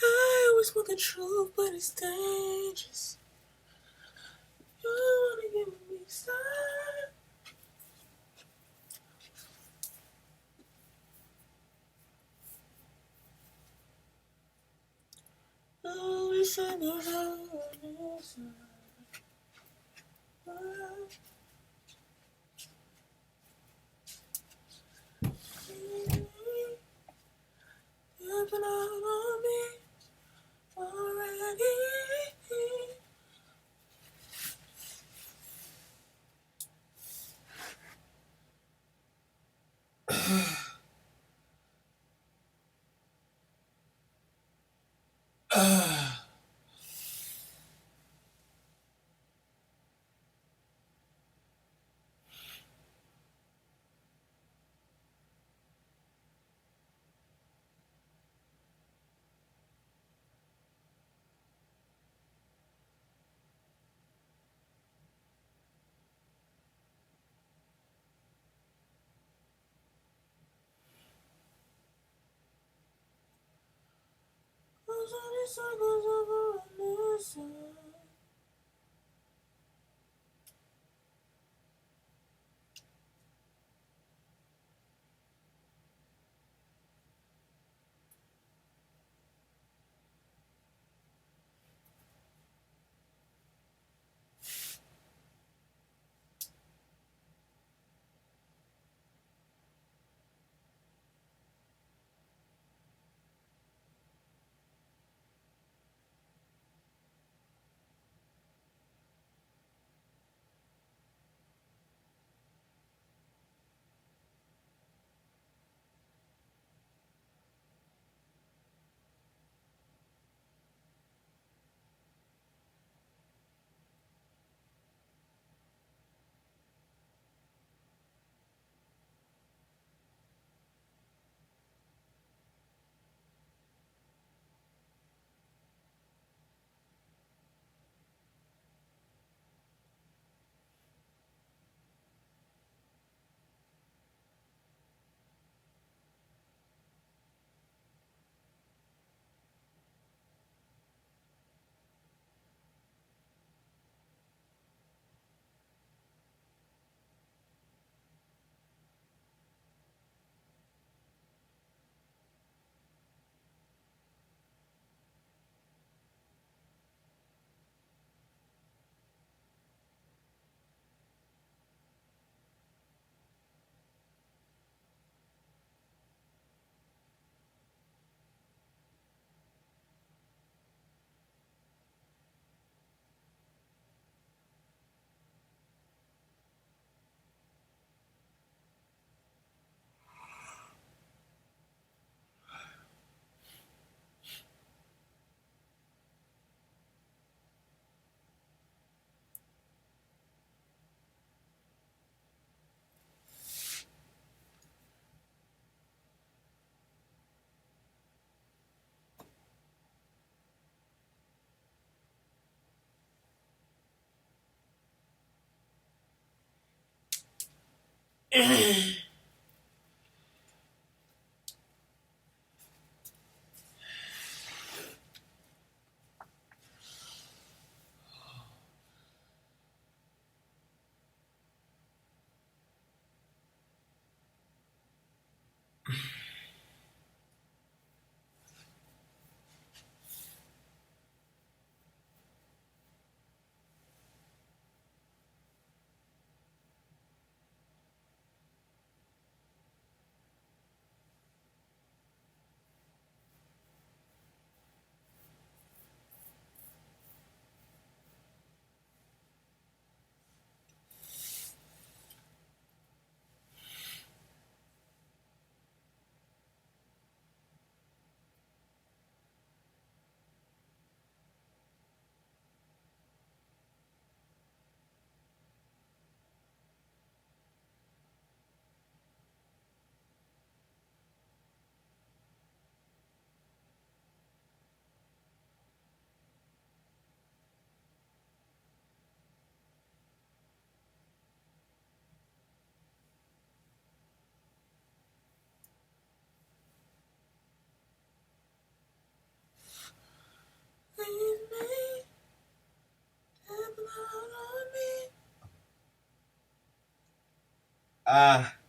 I always want the truth, but it's dangerous. You wanna give me style. Oh, we should go down this side. You've been out on me already. Those are the circles over on this side. Ah.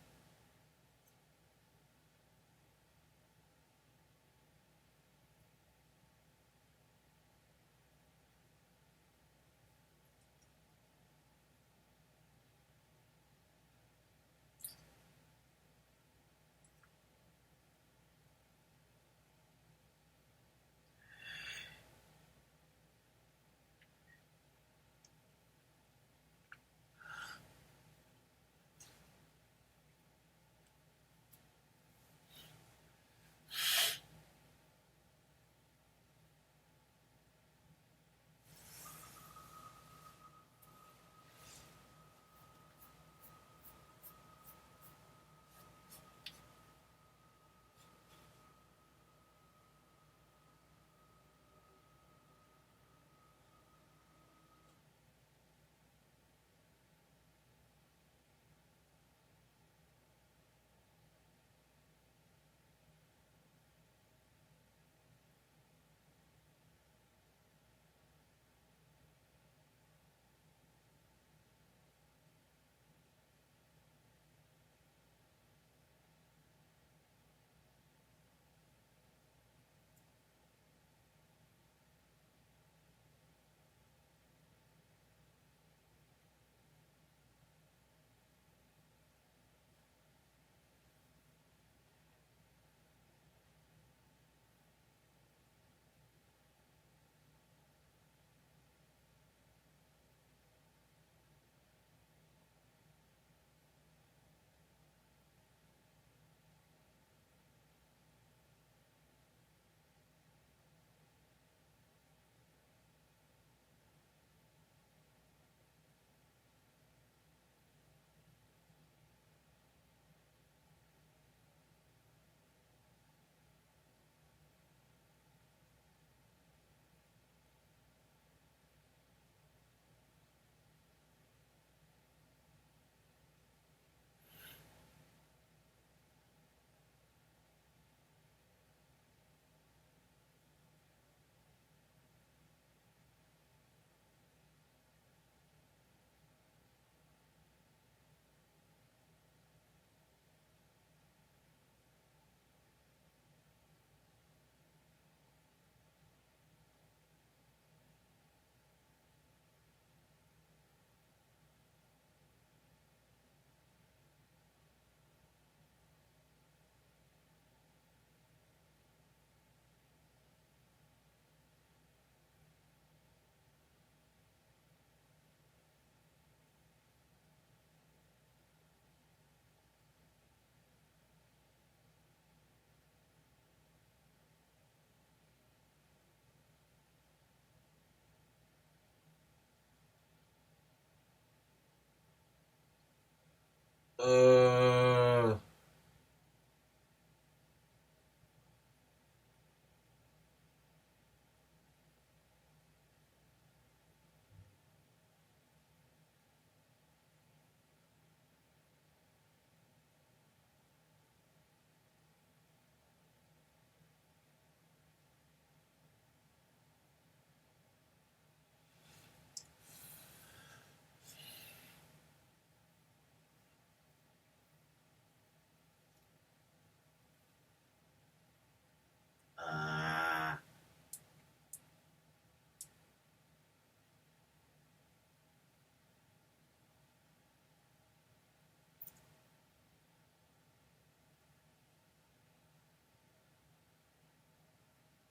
Uh.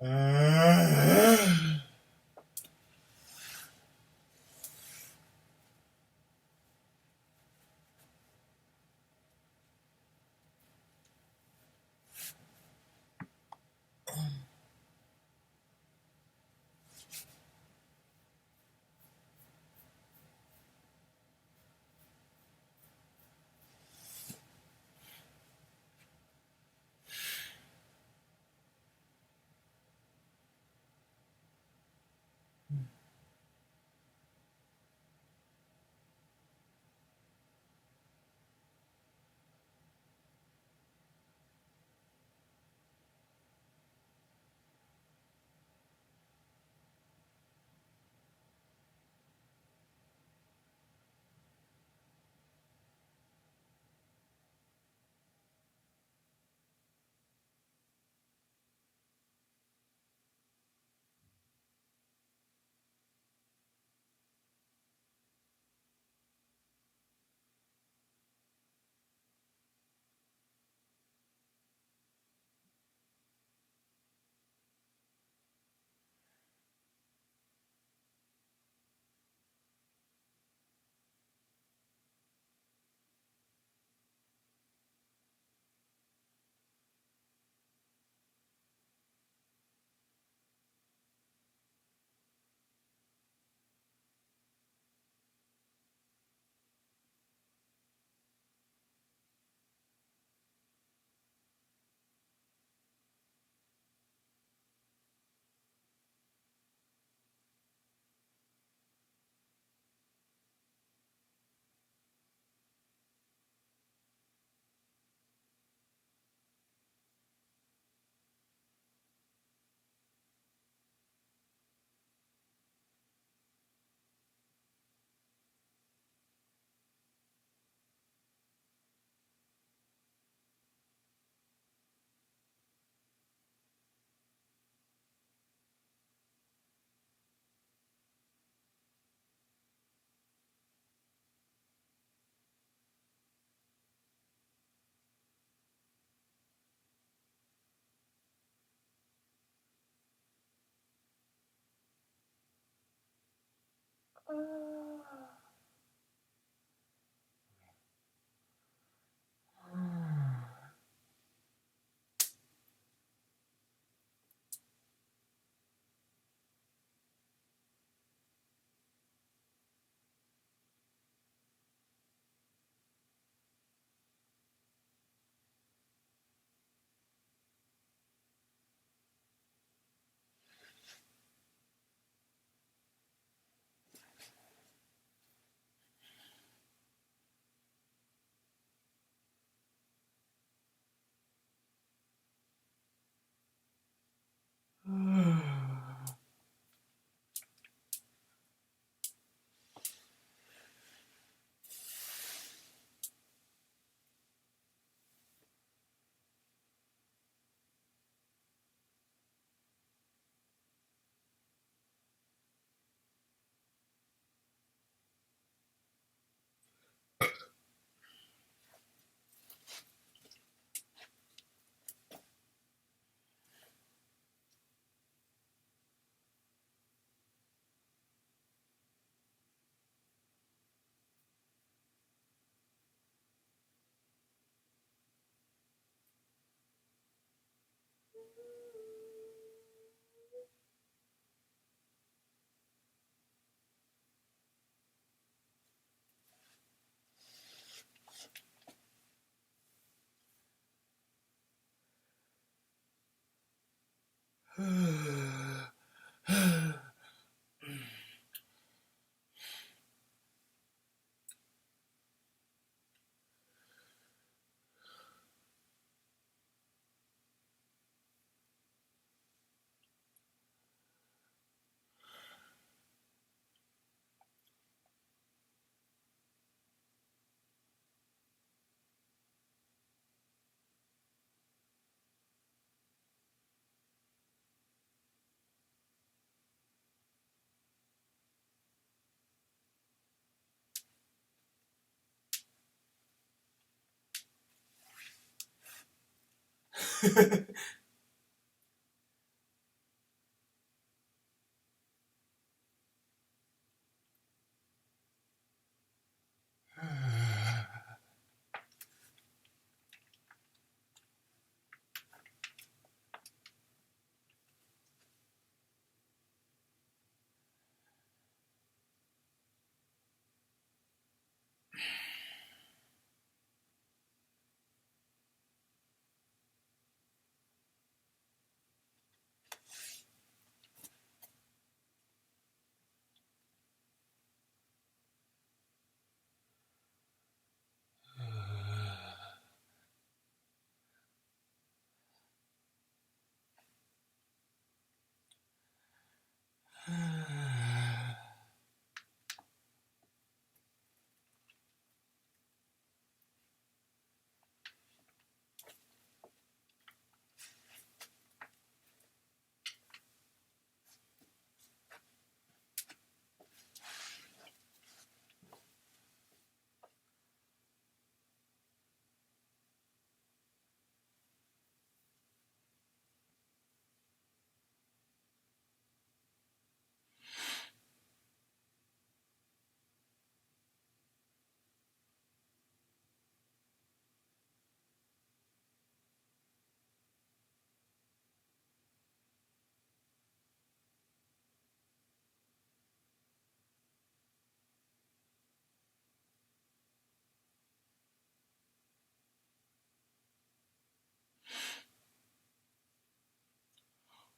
Ah.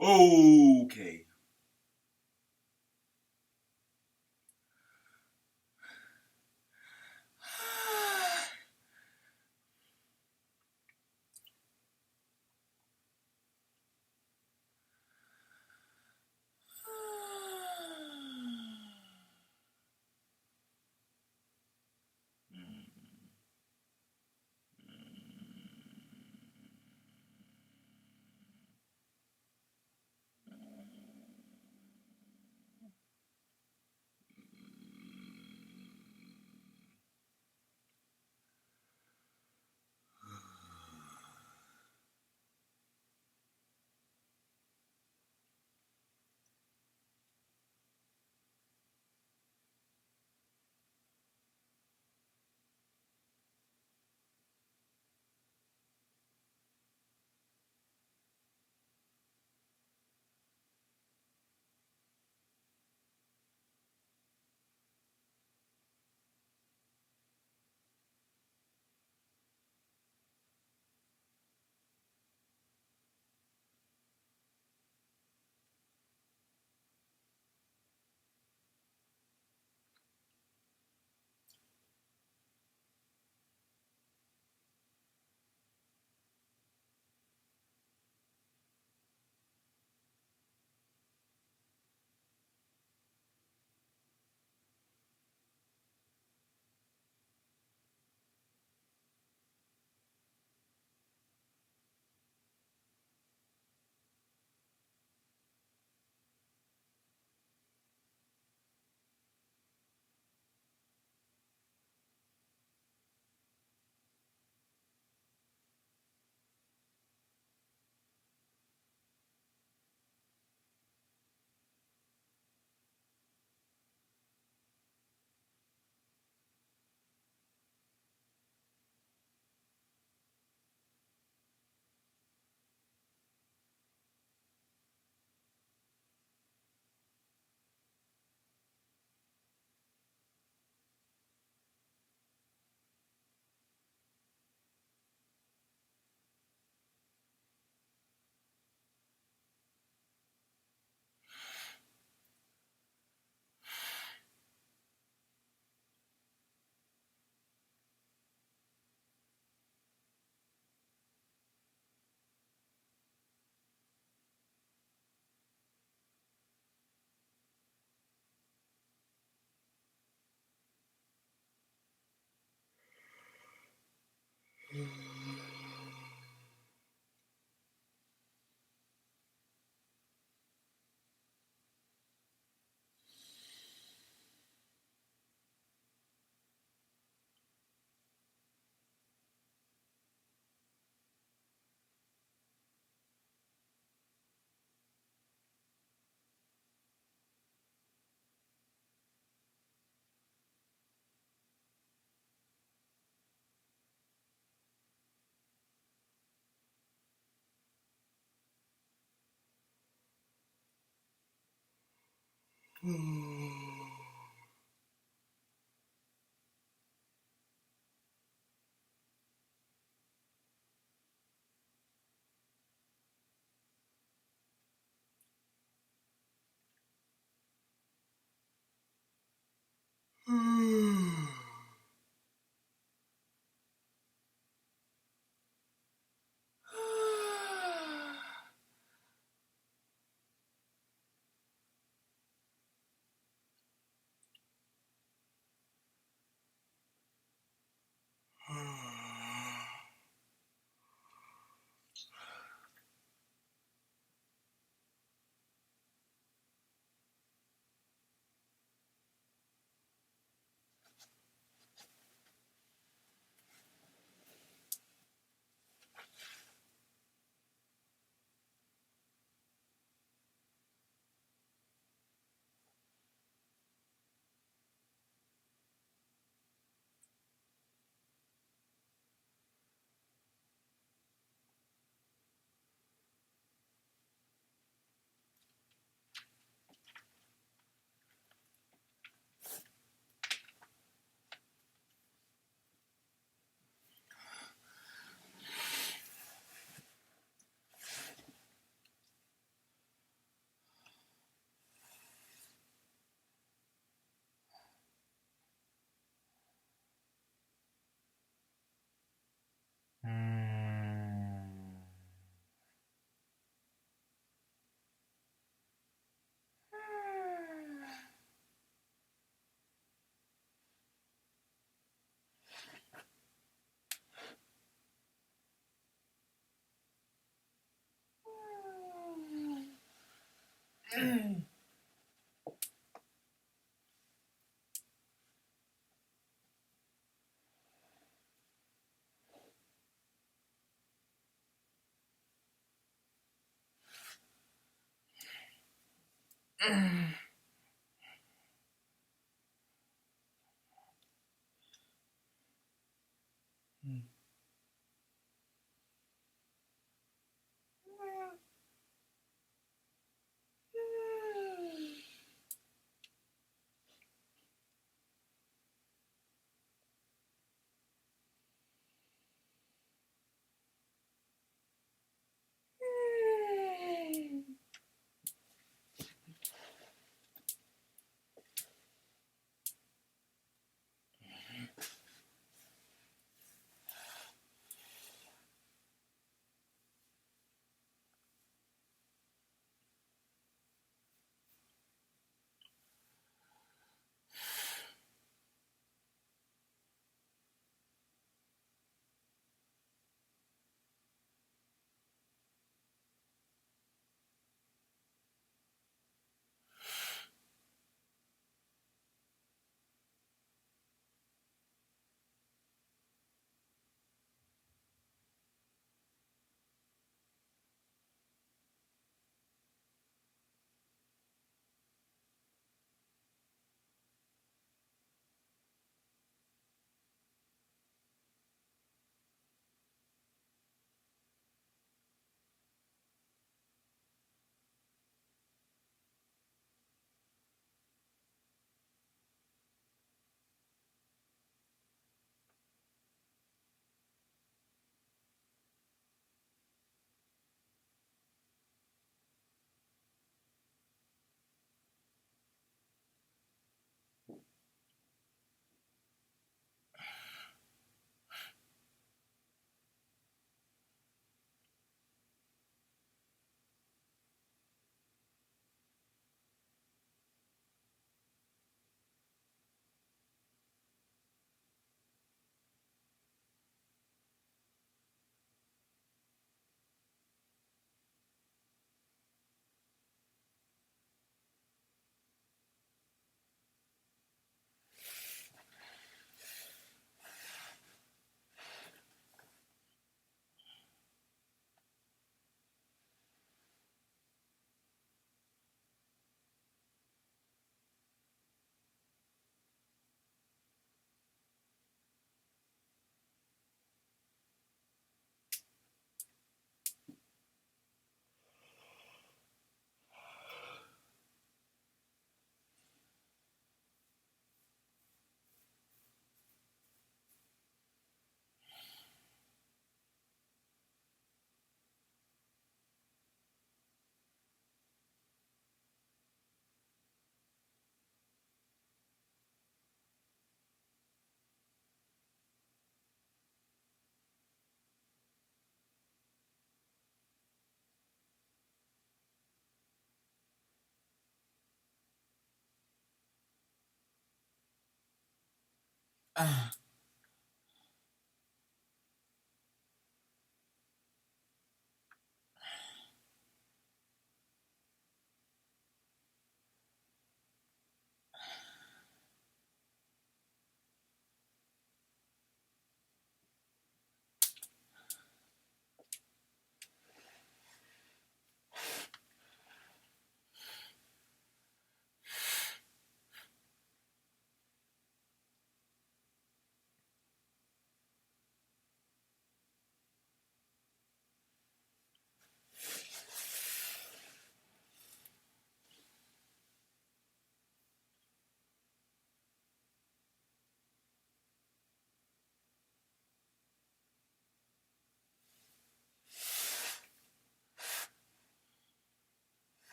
Okay.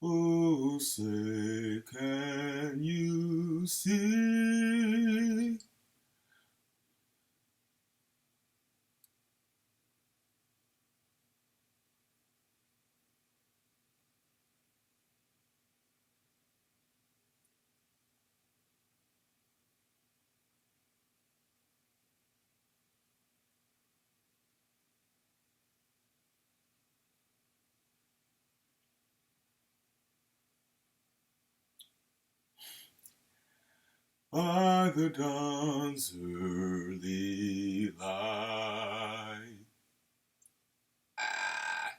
Oh, say, can you see? By the dawn's early light. Ah.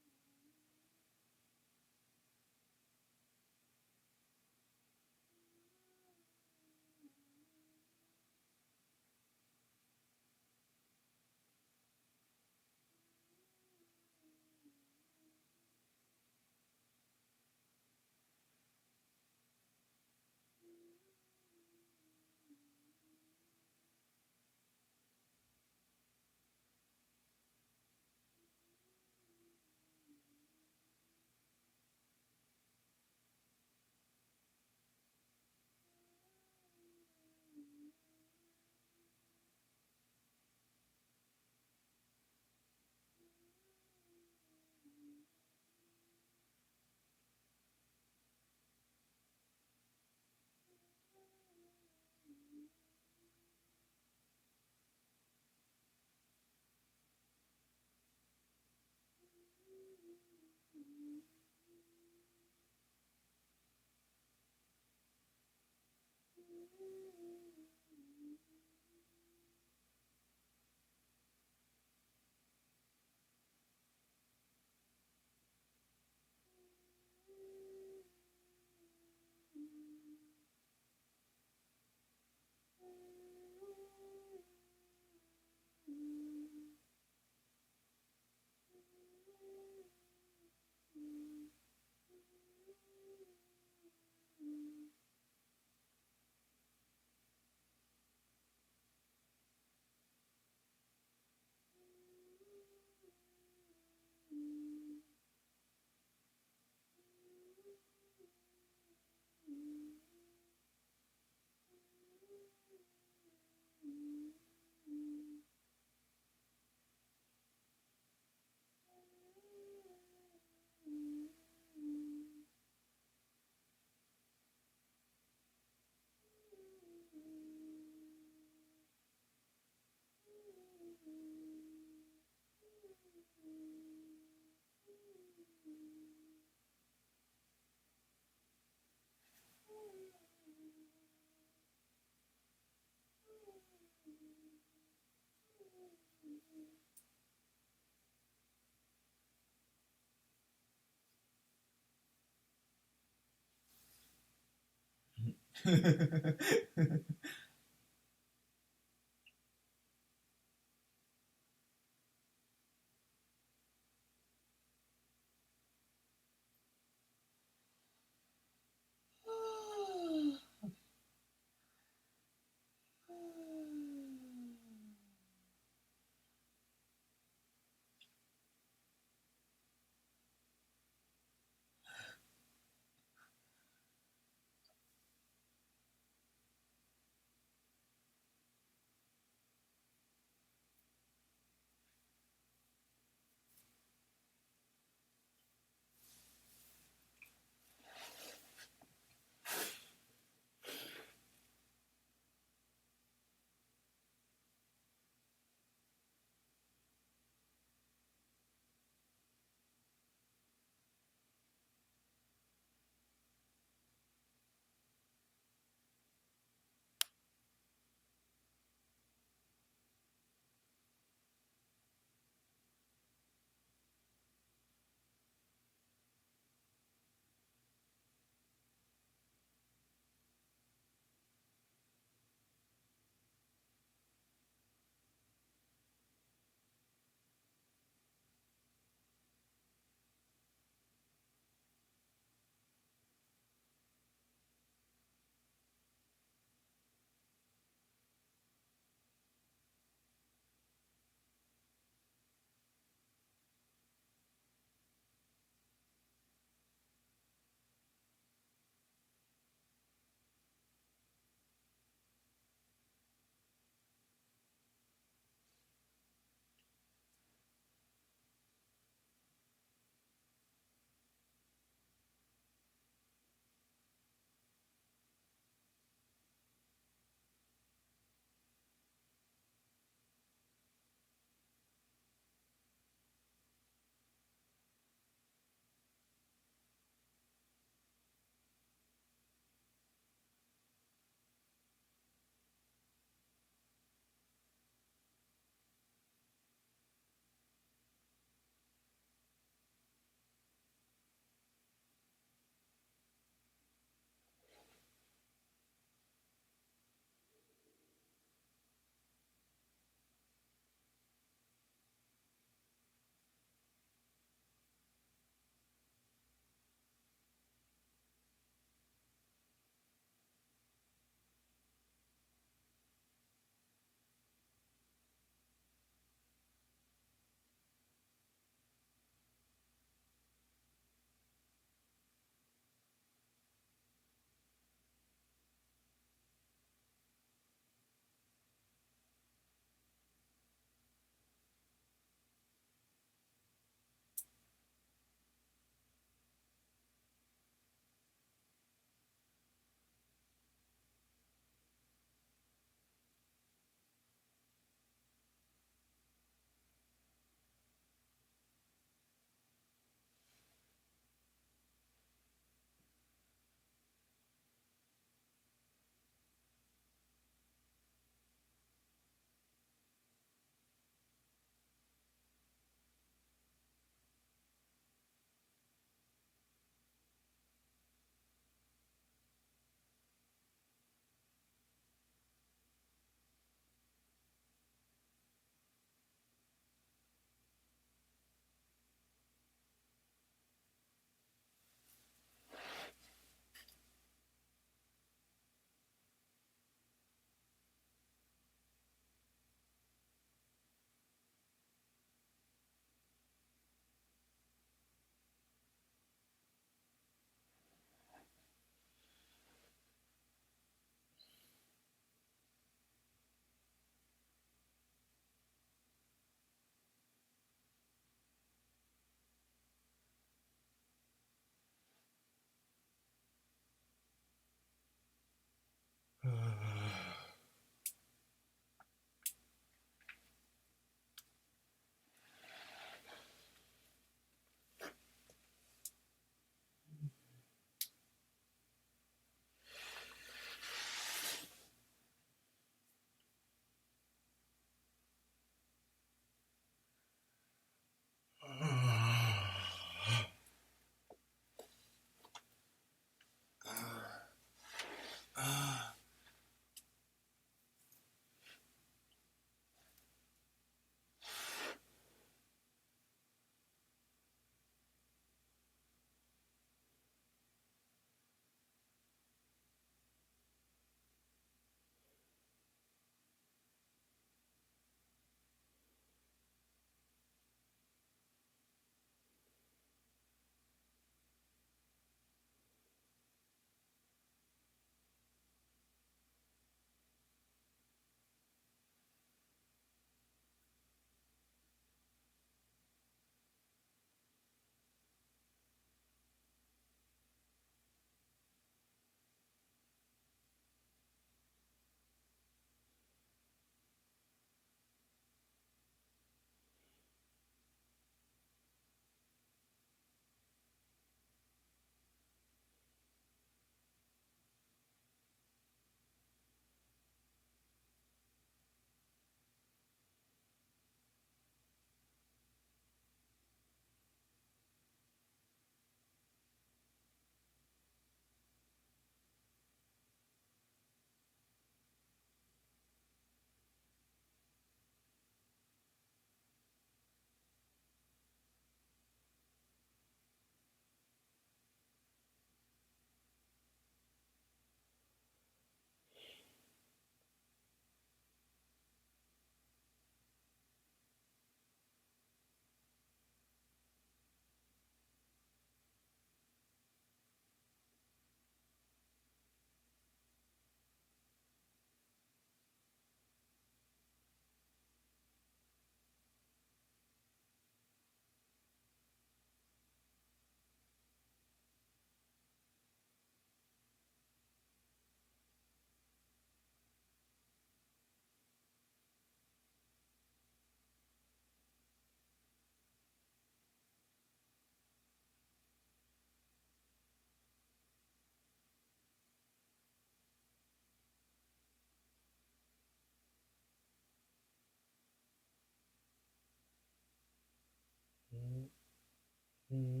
Okay.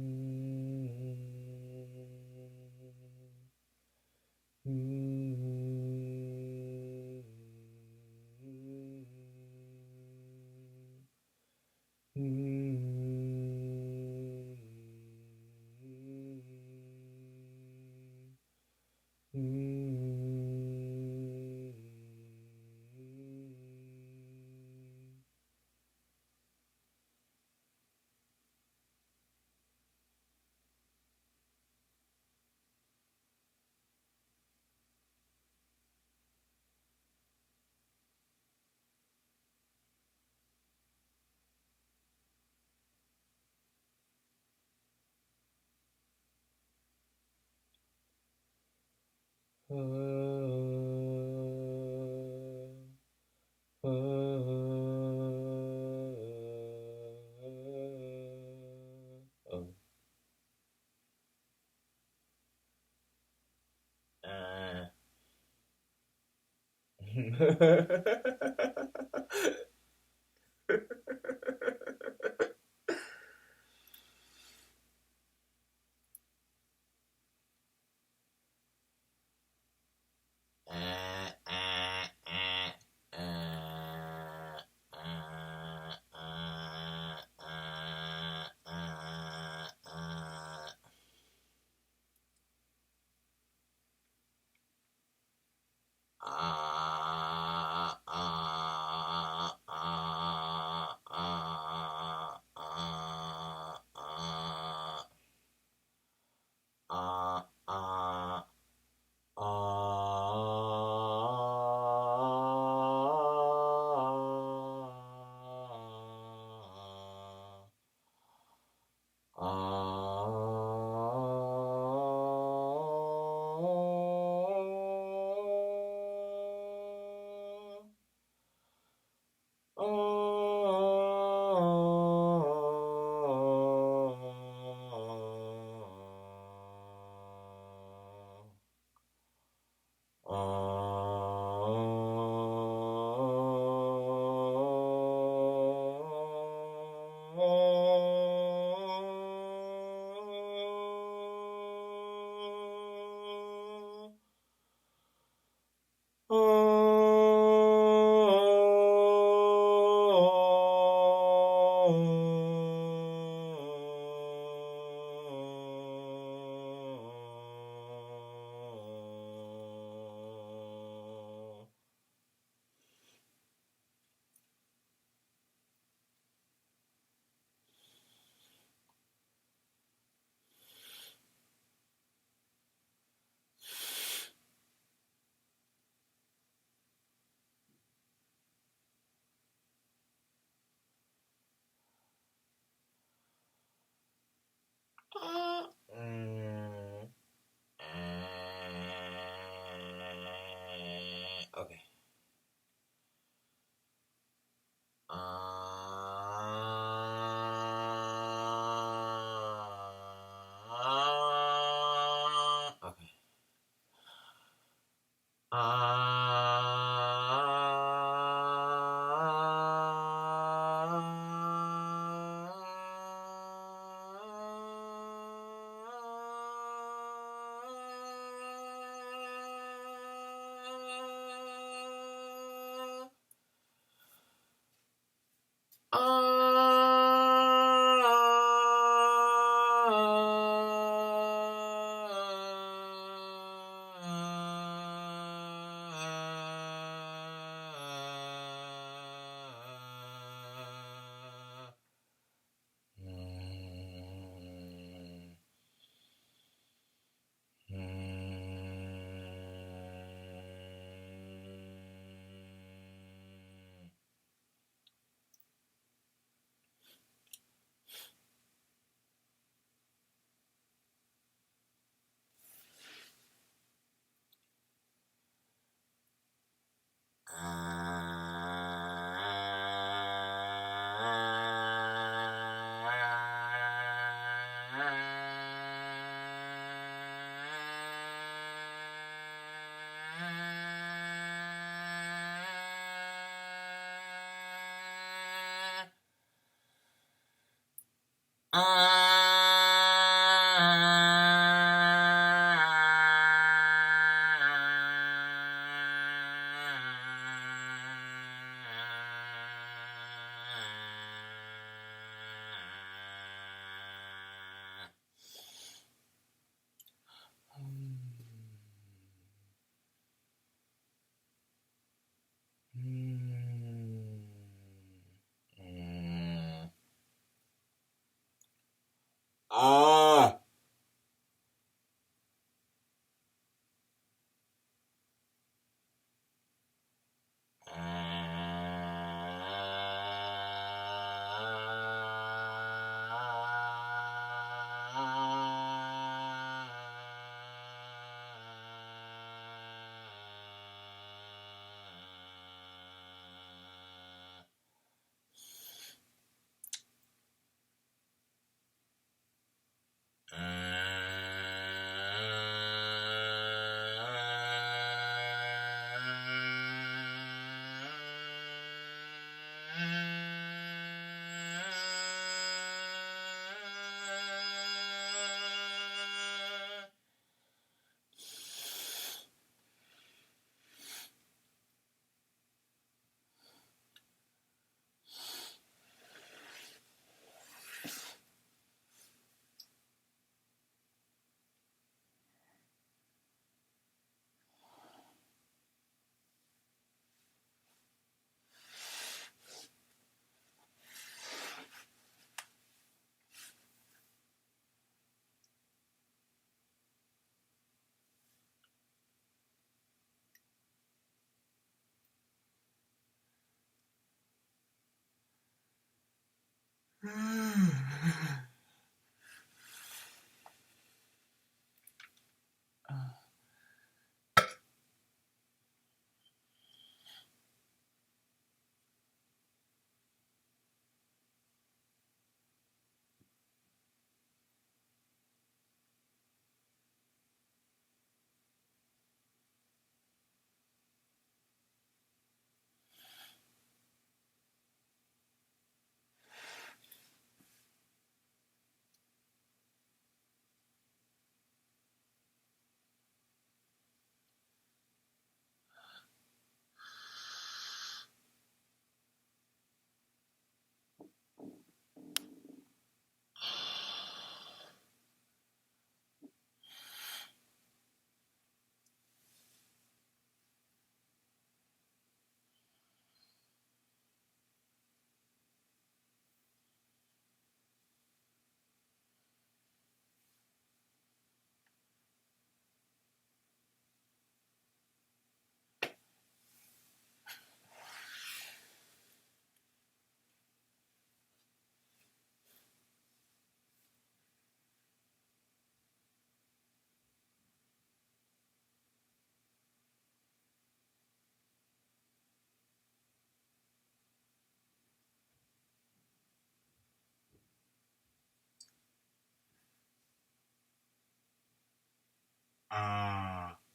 Okay.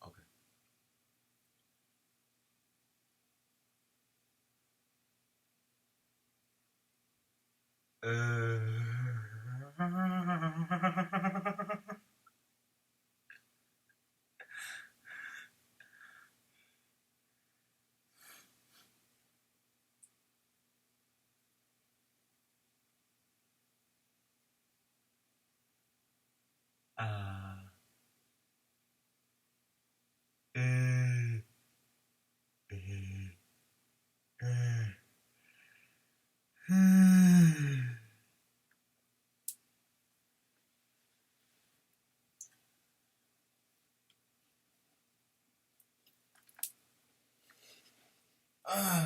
Okay. Uh, uh,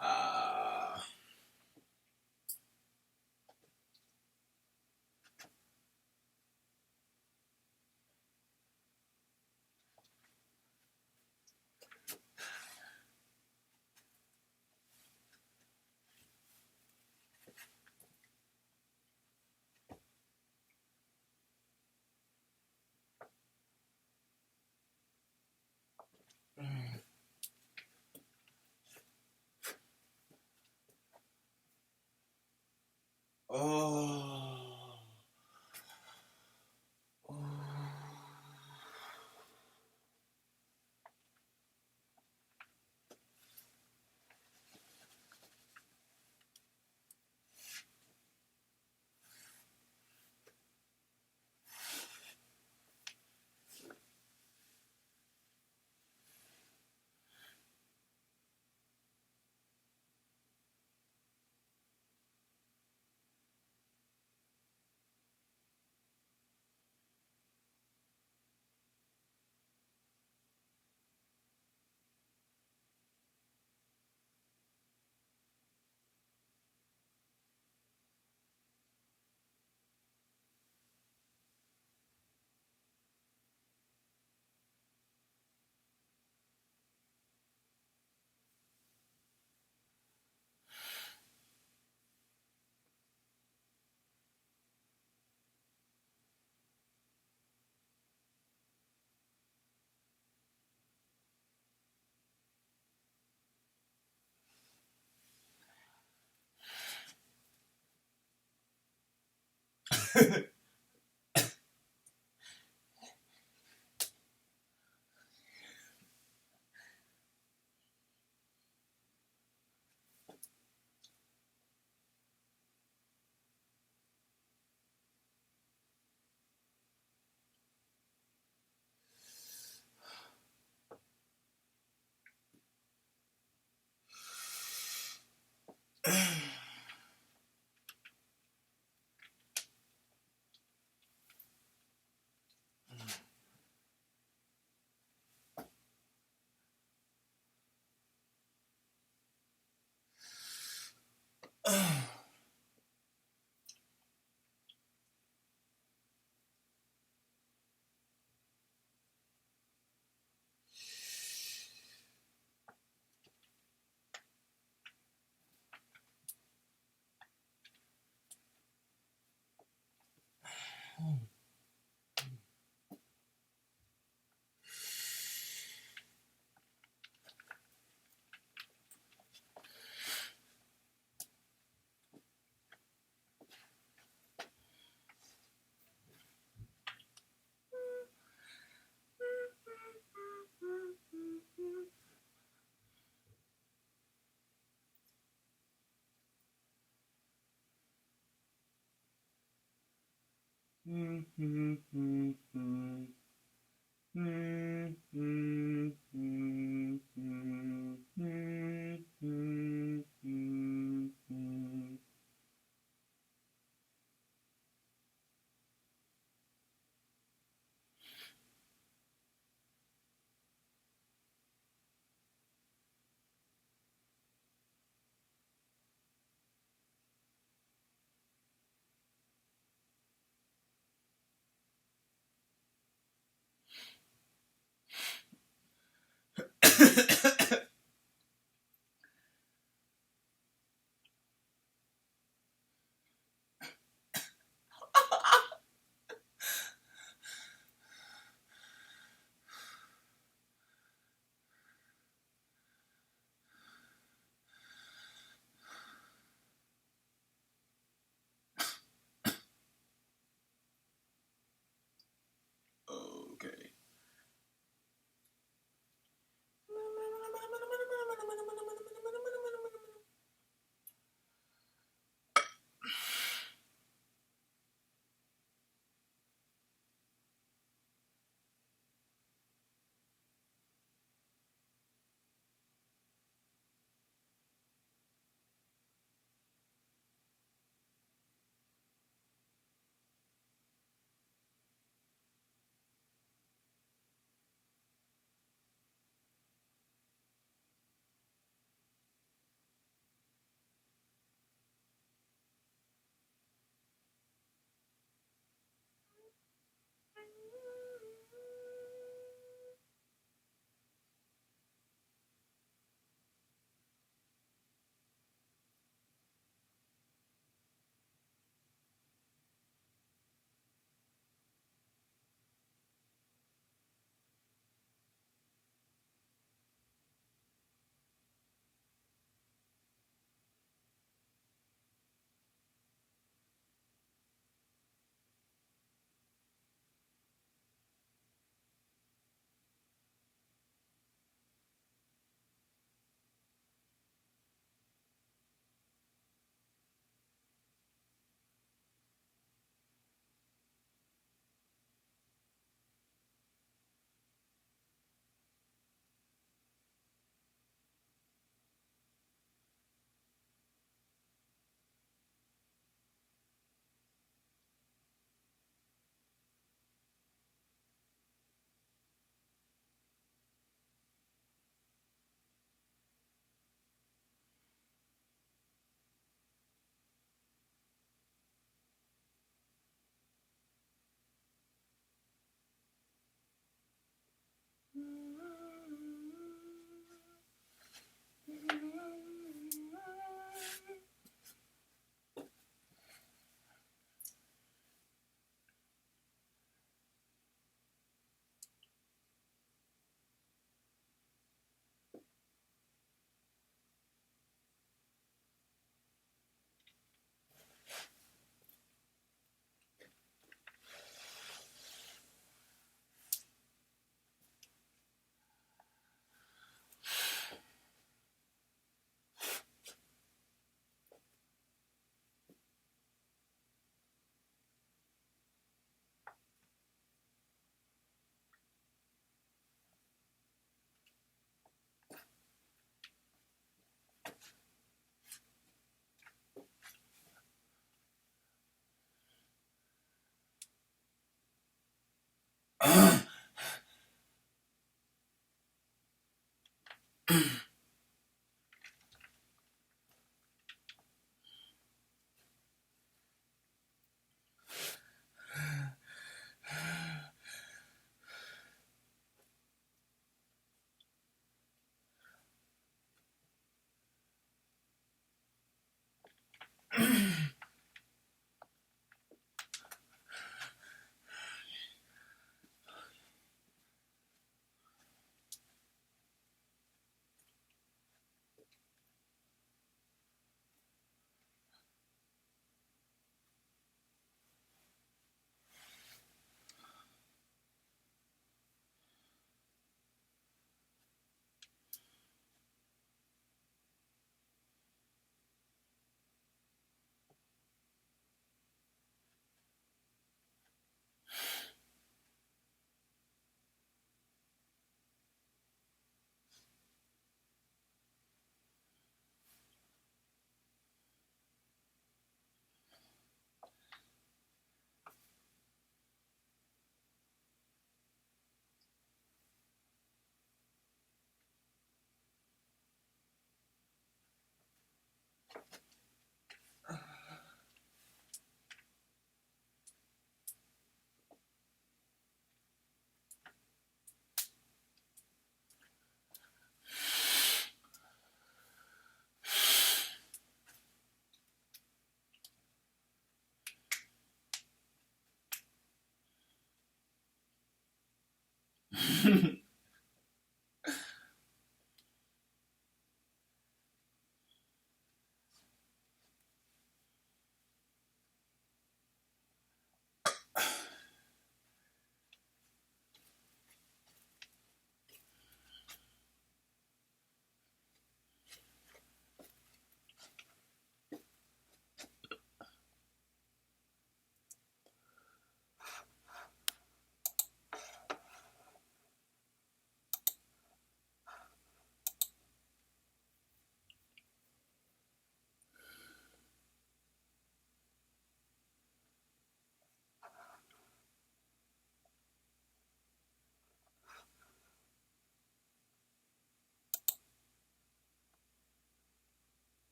Uh, oh.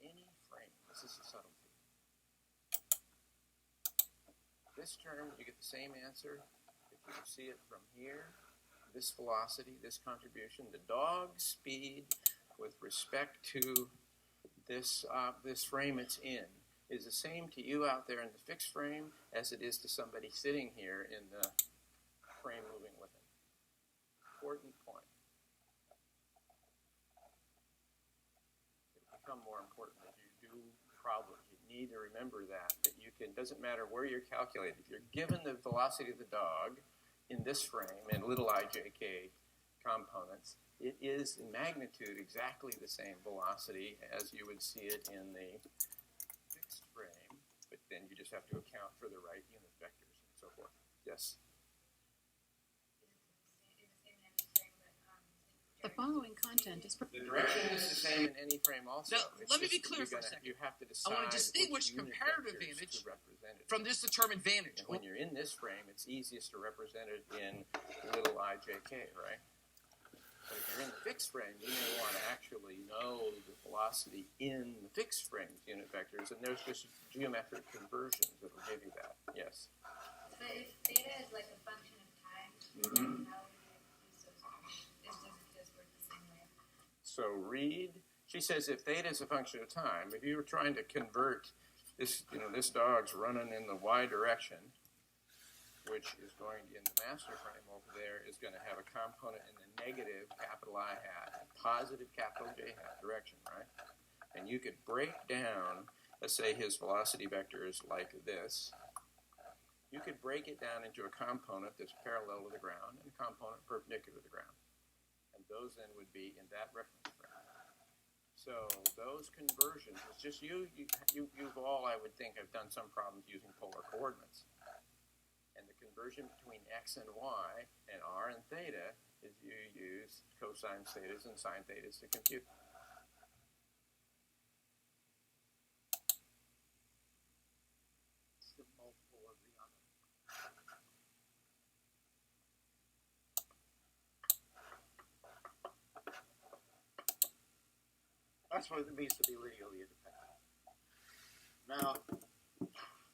any frame. This is the subtlety. This term, you get the same answer if you see it from here. This velocity, this contribution, the dog's speed with respect to this frame it's in is the same to you out there in the fixed frame as it is to somebody sitting here in the frame moving with it. Important point. It'll become more important as you do problems. You need to remember that you can, doesn't matter where you're calculating. If you're given the velocity of the dog in this frame in little ijk components, it is in magnitude exactly the same velocity as you would see it in the fixed frame, but then you just have to account for the right unit vectors and so forth. Yes? The following content is... The direction is the same in any frame also. Now, let me be clear for a second. You have to decide I want to distinguish comparative vantage from this determined vantage. And when you're in this frame, it's easiest to represent it in little ijk, right? But if you're in the fixed frame, you may want to actually know the velocity in the fixed frame's unit vectors, and there's just geometric conversions that will give you that. Yes? But if theta is like a function of time, how would you use those functions? Does it just work the same way? So read, she says if theta is a function of time, if you were trying to convert this, this dog's running in the y direction, which is going in the master frame over there, is going to have a component in the negative capital I hat and positive capital J hat direction, right? And you could break down, let's say his velocity vector is like this. You could break it down into a component that's parallel to the ground and a component perpendicular to the ground. And those then would be in that reference frame. So those conversions, it's just you've all, I would think, have done some problems using polar coordinates. And the conversion between x and y and r and theta is you use cosine thetas and sine thetas to compute. It's the multiple of the other. That's what it means to be linearly independent. Now,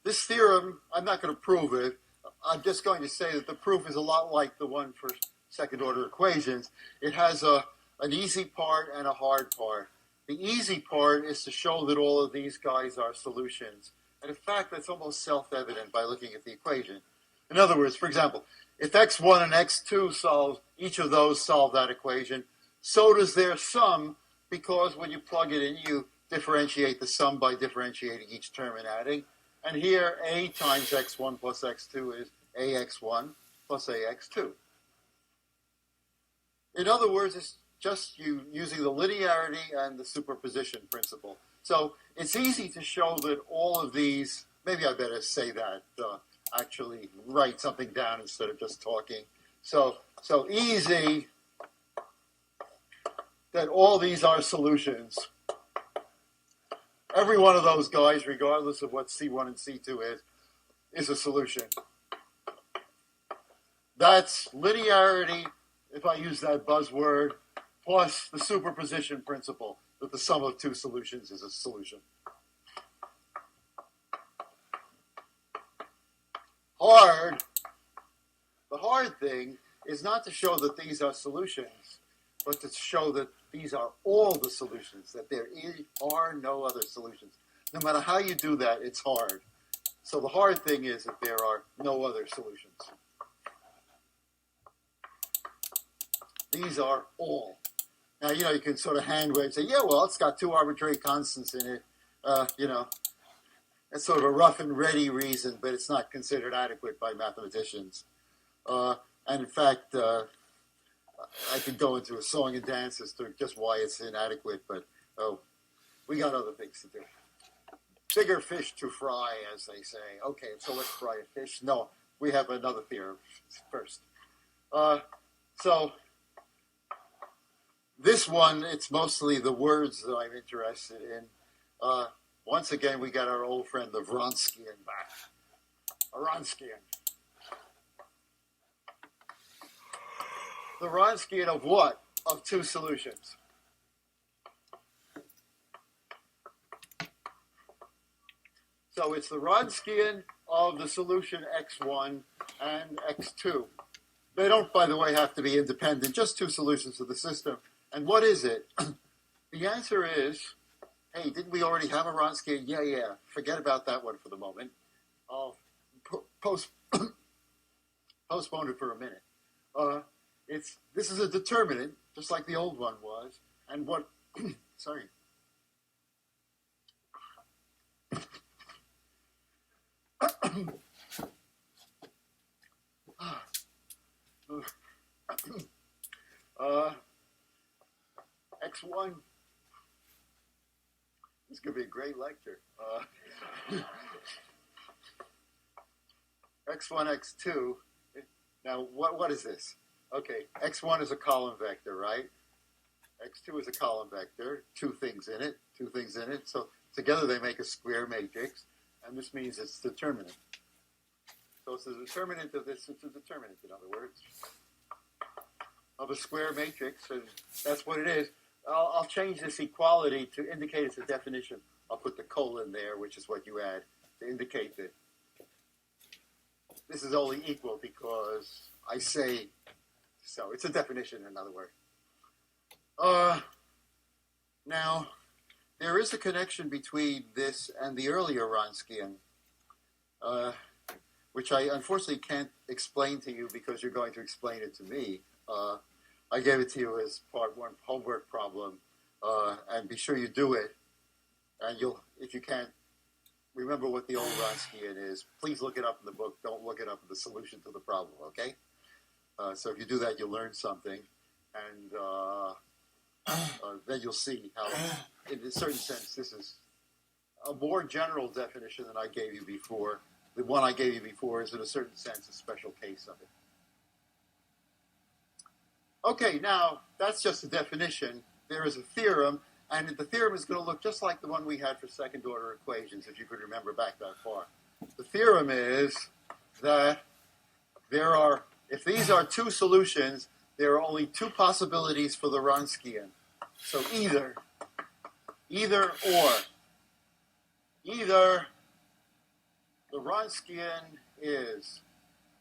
This theorem, I'm not going to prove it. I'm just going to say that the proof is a lot like the one for second-order equations. It has an easy part and a hard part. The easy part is to show that all of these guys are solutions. And in fact, that's almost self-evident by looking at the equation. In other words, for example, if x1 and x2 solve, each of those solve that equation, so does their sum, because when you plug it in, you differentiate the sum by differentiating each term and adding. And here, a times x1 plus x2 is ax1 plus ax2. In other words, it's just you using the linearity and the superposition principle. So it's easy to show that all of these, maybe I better say that, actually write something down instead of just talking. So easy that all these are solutions. Every one of those guys, regardless of what C1 and C2 is a solution. That's linearity, if I use that buzzword, plus the superposition principle, that the sum of two solutions is a solution. Hard. The hard thing is not to show that these are solutions, but to show that these are all the solutions, that there are no other solutions. No matter how you do that, it's hard. So the hard thing is that there are no other solutions. These are all. Now, you can sort of hand wave and say, yeah, well, it's got two arbitrary constants in it. That's sort of a rough and ready reason, but it's not considered adequate by mathematicians. And in fact, I could go into a song and dance as to just why it's inadequate, but we got other things to do. Bigger fish to fry, as they say. Okay, so let's fry a fish. No, we have another theorem first. So this one, it's mostly the words that I'm interested in. Once again, we got our old friend, the Wronskian, back. A Wronskian. The Wronskian of what? Of two solutions. So it's the Wronskian of the solution x1 and x2. They don't, by the way, have to be independent, just two solutions of the system. And what is it? The answer is, hey, didn't we already have a Wronskian? Yeah. Forget about that one for the moment. I'll postpone it for a minute. This is a determinant, just like the old one was. And what, sorry. X1. This could be a great lecture. X1, X2. Now, what is this? Okay, X1 is a column vector, right? X2 is a column vector. Two things in it. So together they make a square matrix, and this means it's determinant. So it's the determinant of this. It's a determinant, in other words, of a square matrix, and that's what it is. I'll change this equality to indicate it's a definition. I'll put the colon there, which is what you add to indicate that this is only equal because I say so. It's a definition, in other words. Now, there is a connection between this and the earlier Wronskian, which I unfortunately can't explain to you because you're going to explain it to me. I gave it to you as part one homework problem, and be sure you do it. And if you can't remember what the old Wronskian is, please look it up in the book. Don't look it up in the solution to the problem, okay? So if you do that, you'll learn something, and then you'll see how, in a certain sense, this is a more general definition than I gave you before. The one I gave you before is, in a certain sense, a special case of it. Okay, now, that's just a definition. There is a theorem, and the theorem is going to look just like the one we had for second-order equations, if you could remember back that far. The theorem is that if these are two solutions, there are only two possibilities for the Wronskian. So either or. Either the Wronskian is,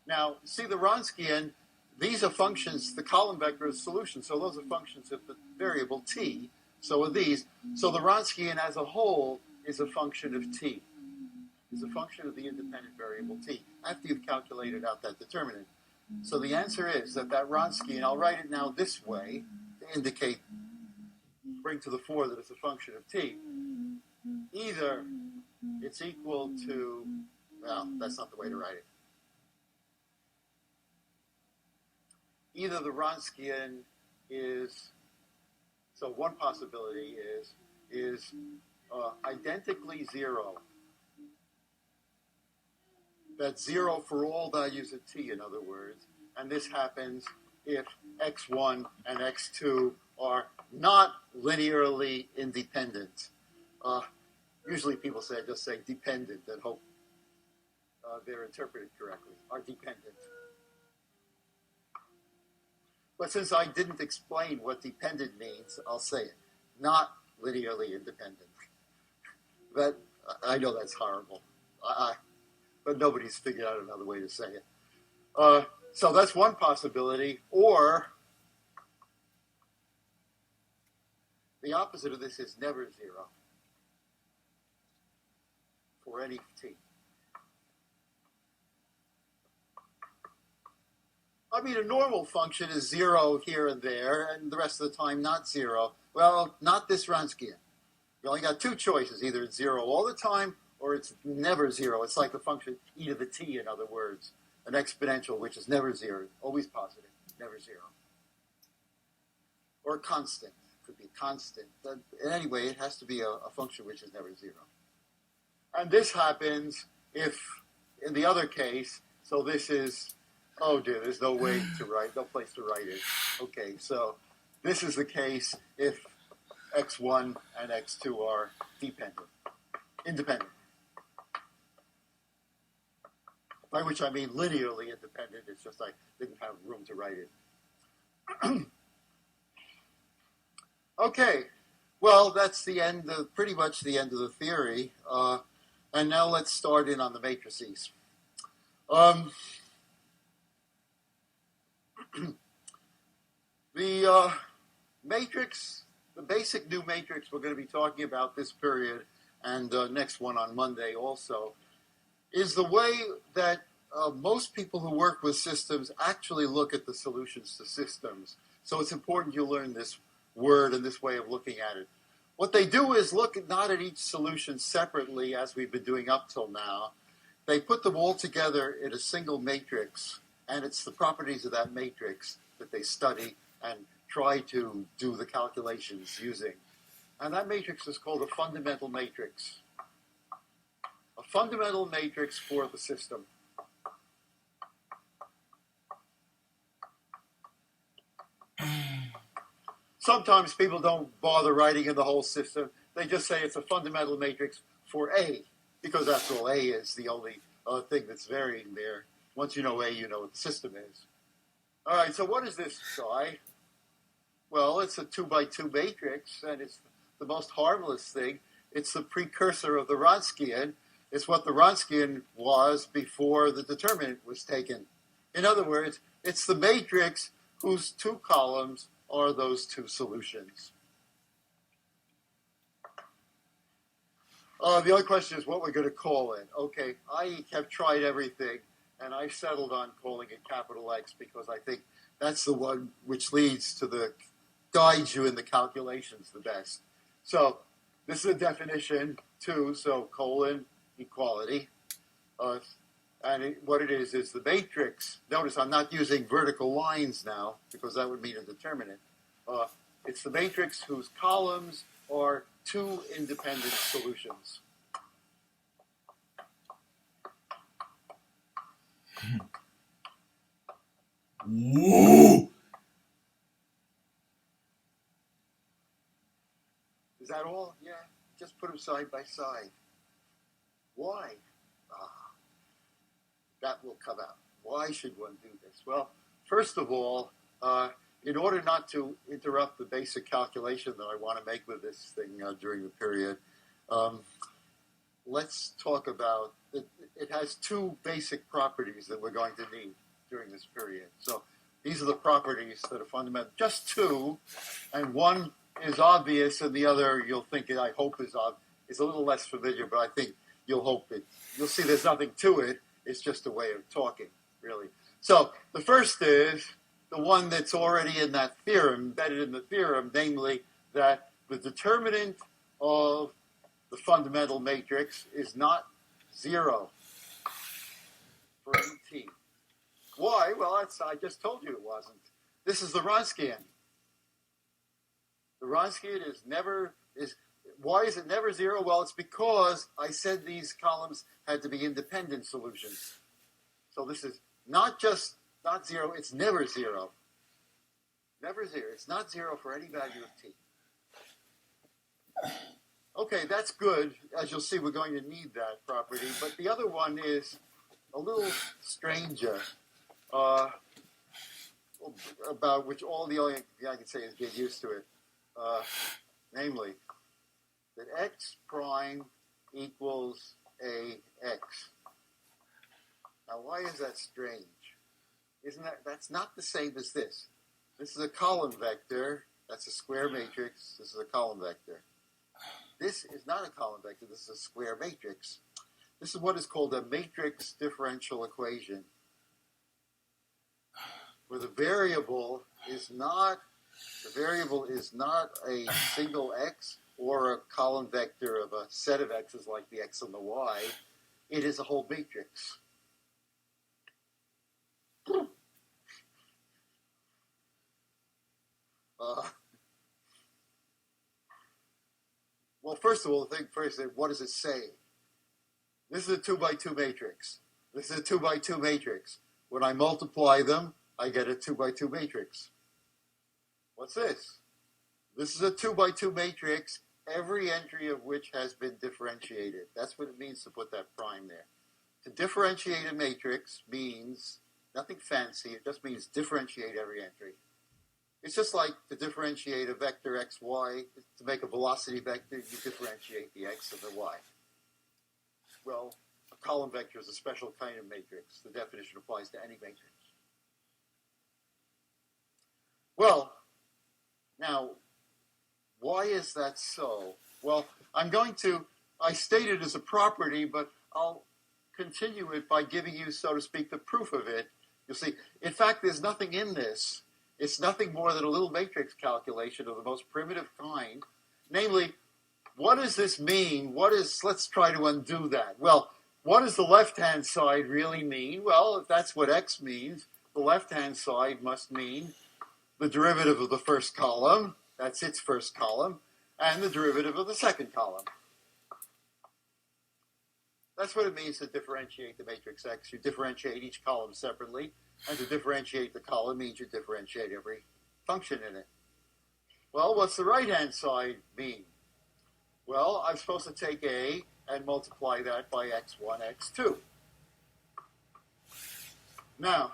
now see the Wronskian, these are functions, the column vector is solution, so those are functions of the variable t, so are these. So the Wronskian as a whole is a function of t, is a function of the independent variable t, after you've calculated out that determinant. So the answer is that Wronskian, I'll write it now this way to indicate, bring to the fore that it's a function of t. Either it's equal to, well, that's not the way to write it. Either the Wronskian is, so one possibility is identically zero. That's zero for all values of t, in other words. And this happens if x1 and x2 are not linearly independent. Usually people just say dependent and hope they're interpreted correctly, are dependent. But since I didn't explain what dependent means, I'll say it. Not linearly independent. But I know that's horrible. But nobody's figured out another way to say it. So that's one possibility. Or the opposite of this is never zero for any t. I mean, a normal function is zero here and there, and the rest of the time not zero. Well, not this Wronskian. You only got two choices. Either it's zero all the time, or it's never zero. It's like the function e to the t, in other words. An exponential, which is never zero, always positive, never zero. Or constant. It could be constant. But anyway, it has to be a function which is never zero. And this happens if, in the other case, so this is, oh dear, there's no way to write, no place to write it. Okay, so this is the case if x1 and x2 are independent. By which I mean linearly independent. It's just I didn't have room to write it. Okay, well, that's the end of, pretty much the end of the theory. And now let's start in on the matrices. The matrix, the basic new matrix we're going to be talking about this period and next one on Monday also, is the way that most people who work with systems actually look at the solutions to systems. So it's important you learn this word and this way of looking at it. What they do is look not at each solution separately, as we've been doing up till now. They put them all together in a single matrix, and it's the properties of that matrix that they study and try to do the calculations using. And that matrix is called a fundamental matrix. A fundamental matrix for the system. Sometimes people don't bother writing in the whole system. They just say it's a fundamental matrix for A, because after all, A is the only thing that's varying there. Once you know A, you know what the system is. All right, so what is this psi? Well, it's a 2x2 matrix, and it's the most harmless thing. It's the precursor of the Wronskian. It's what the Wronskian was before the determinant was taken. In other words, it's the matrix whose two columns are those two solutions. The other question is what we're going to call it. Okay, I have tried everything, and I settled on calling it capital X because I think that's the one which leads to the, guides you in the calculations the best. So this is a definition too, so colon, equality. What it is the matrix. Notice I'm not using vertical lines now because that would mean a determinant. It's the matrix whose columns are two independent solutions. Whoa! Is that all? Yeah. Just put them side by side. Why? That will come out. Why should one do this? Well, first of all, in order not to interrupt the basic calculation that I want to make with this thing during the period, let's talk about it. It has two basic properties that we're going to need during this period. So these are the properties that are fundamental. Just two, and one is obvious, and the other you'll think I hope is a little less familiar, but I think you'll see there's nothing to it. It's just a way of talking, really. So the first is the one that's already in that theorem, embedded in the theorem, namely that the determinant of the fundamental matrix is not 0 for any t. Why? Well, I just told you it wasn't. This is the Wronskian. The Wronskian why is it never 0? Well, it's because I said these columns had to be independent solutions. So this is not 0, it's never 0. Never 0. It's not 0 for any value of t. Okay, that's good. As you'll see, we're going to need that property. But the other one is a little stranger, about which the only thing I can say is get used to it. Namely, that x prime equals ax. Now, why is that strange? That's not the same as this. This is a column vector. That's a square matrix. This is a column vector. This is not a column vector. This is a square matrix. This is what is called a matrix differential equation, where the variable is not a single x or a column vector of a set of x's like the x and the y. It is a whole matrix. Well, first of all, what does it say? This is a 2 by 2 matrix. This is a 2 by 2 matrix. When I multiply them, I get a 2 by 2 matrix. What's this? This is a 2 by 2 matrix, every entry of which has been differentiated. That's what it means to put that prime there. To differentiate a matrix means nothing fancy. It just means differentiate every entry. It's just like to differentiate a vector x, y. To make a velocity vector, you differentiate the x and the y. Well, a column vector is a special kind of matrix. The definition applies to any matrix. Well, now, why is that so? Well, I state it as a property, but I'll continue it by giving you, so to speak, the proof of it. You'll see, in fact, there's nothing in this. It's nothing more than a little matrix calculation of the most primitive kind. Namely, what does this mean? Let's try to undo that. Well, what does the left-hand side really mean? Well, if that's what x means, the left-hand side must mean the derivative of the first column, that's its first column, and the derivative of the second column. That's what it means to differentiate the matrix X. You differentiate each column separately, and to differentiate the column means you differentiate every function in it. Well, what's the right-hand side mean? Well, I'm supposed to take A and multiply that by x1, x2. Now,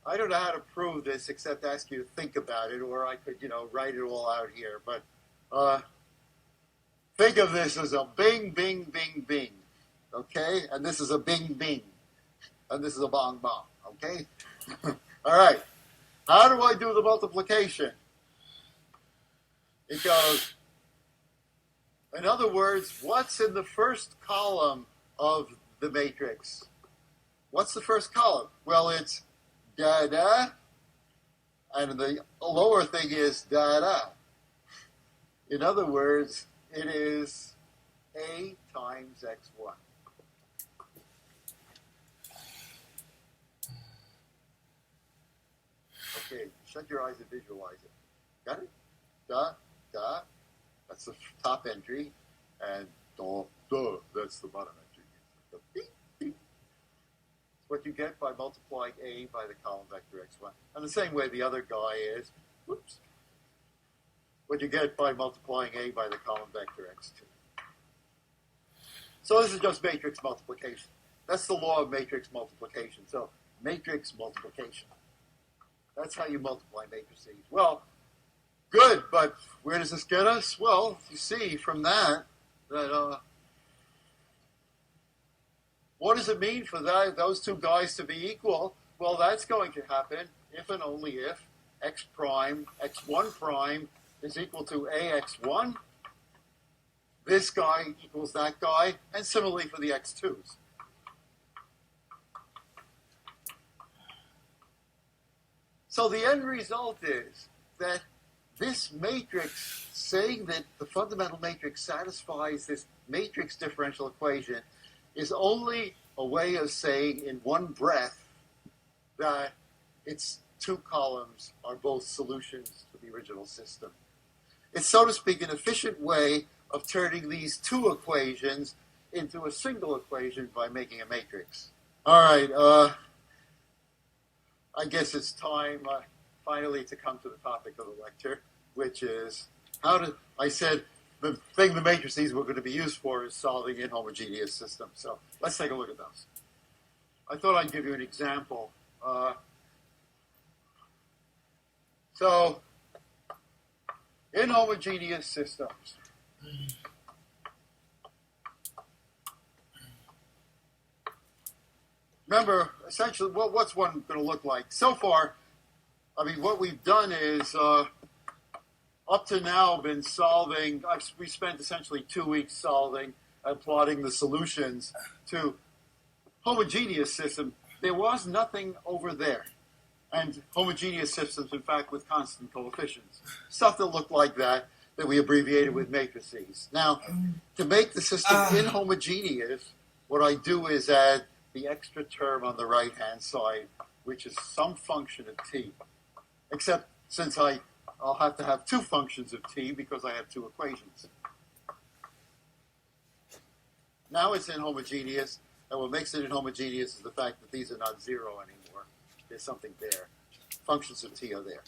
I don't know how to prove this except ask you to think about it, or I could, write it all out here. But think of this as a bing, bing, bing, bing. Okay? And this is a bing, bing. And this is a bong, bong. Okay? All right. How do I do the multiplication? It goes, in other words, what's in the first column of the matrix? What's the first column? Well, it's da-da, and the lower thing is da-da. In other words, it is A times x1. Okay, shut your eyes and visualize it. Got it? Da, da, that's the top entry, and da, da, that's the bottom entry. The beep, beep. It's what you get by multiplying A by the column vector x1. And the same way the other guy is, whoops, what you get by multiplying A by the column vector x2. So this is just matrix multiplication. That's the law of matrix multiplication. So matrix multiplication. That's how you multiply matrices. Well, good, but where does this get us? Well, you see from that What does it mean for those two guys to be equal? Well, that's going to happen if and only if x prime, x1 prime is equal to ax1. This guy equals that guy, and similarly for the x2s. So the end result is that this matrix, saying that the fundamental matrix satisfies this matrix differential equation, is only a way of saying in one breath that its two columns are both solutions to the original system. It's, so to speak, an efficient way of turning these two equations into a single equation by making a matrix. All right, I guess it's time finally to come to the topic of the lecture, which is I said the thing the matrices were going to be used for is solving inhomogeneous systems. So let's take a look at those. I thought I'd give you an example. So inhomogeneous systems. Remember, essentially, what's one going to look like? So far, I mean, what we've done is, up to now, been solving, we spent essentially 2 weeks solving and plotting the solutions to homogeneous systems. There was nothing over there. And homogeneous systems, in fact, with constant coefficients. Stuff that looked like that we abbreviated with matrices. Now, to make the system inhomogeneous, what I do is add the extra term on the right-hand side, which is some function of t. Except since I'll have to have two functions of t because I have two equations. Now it's inhomogeneous, and what makes it inhomogeneous is the fact that these are not zero anymore. There's something there. Functions of t are there.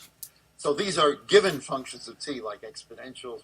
So these are given functions of t, like exponentials,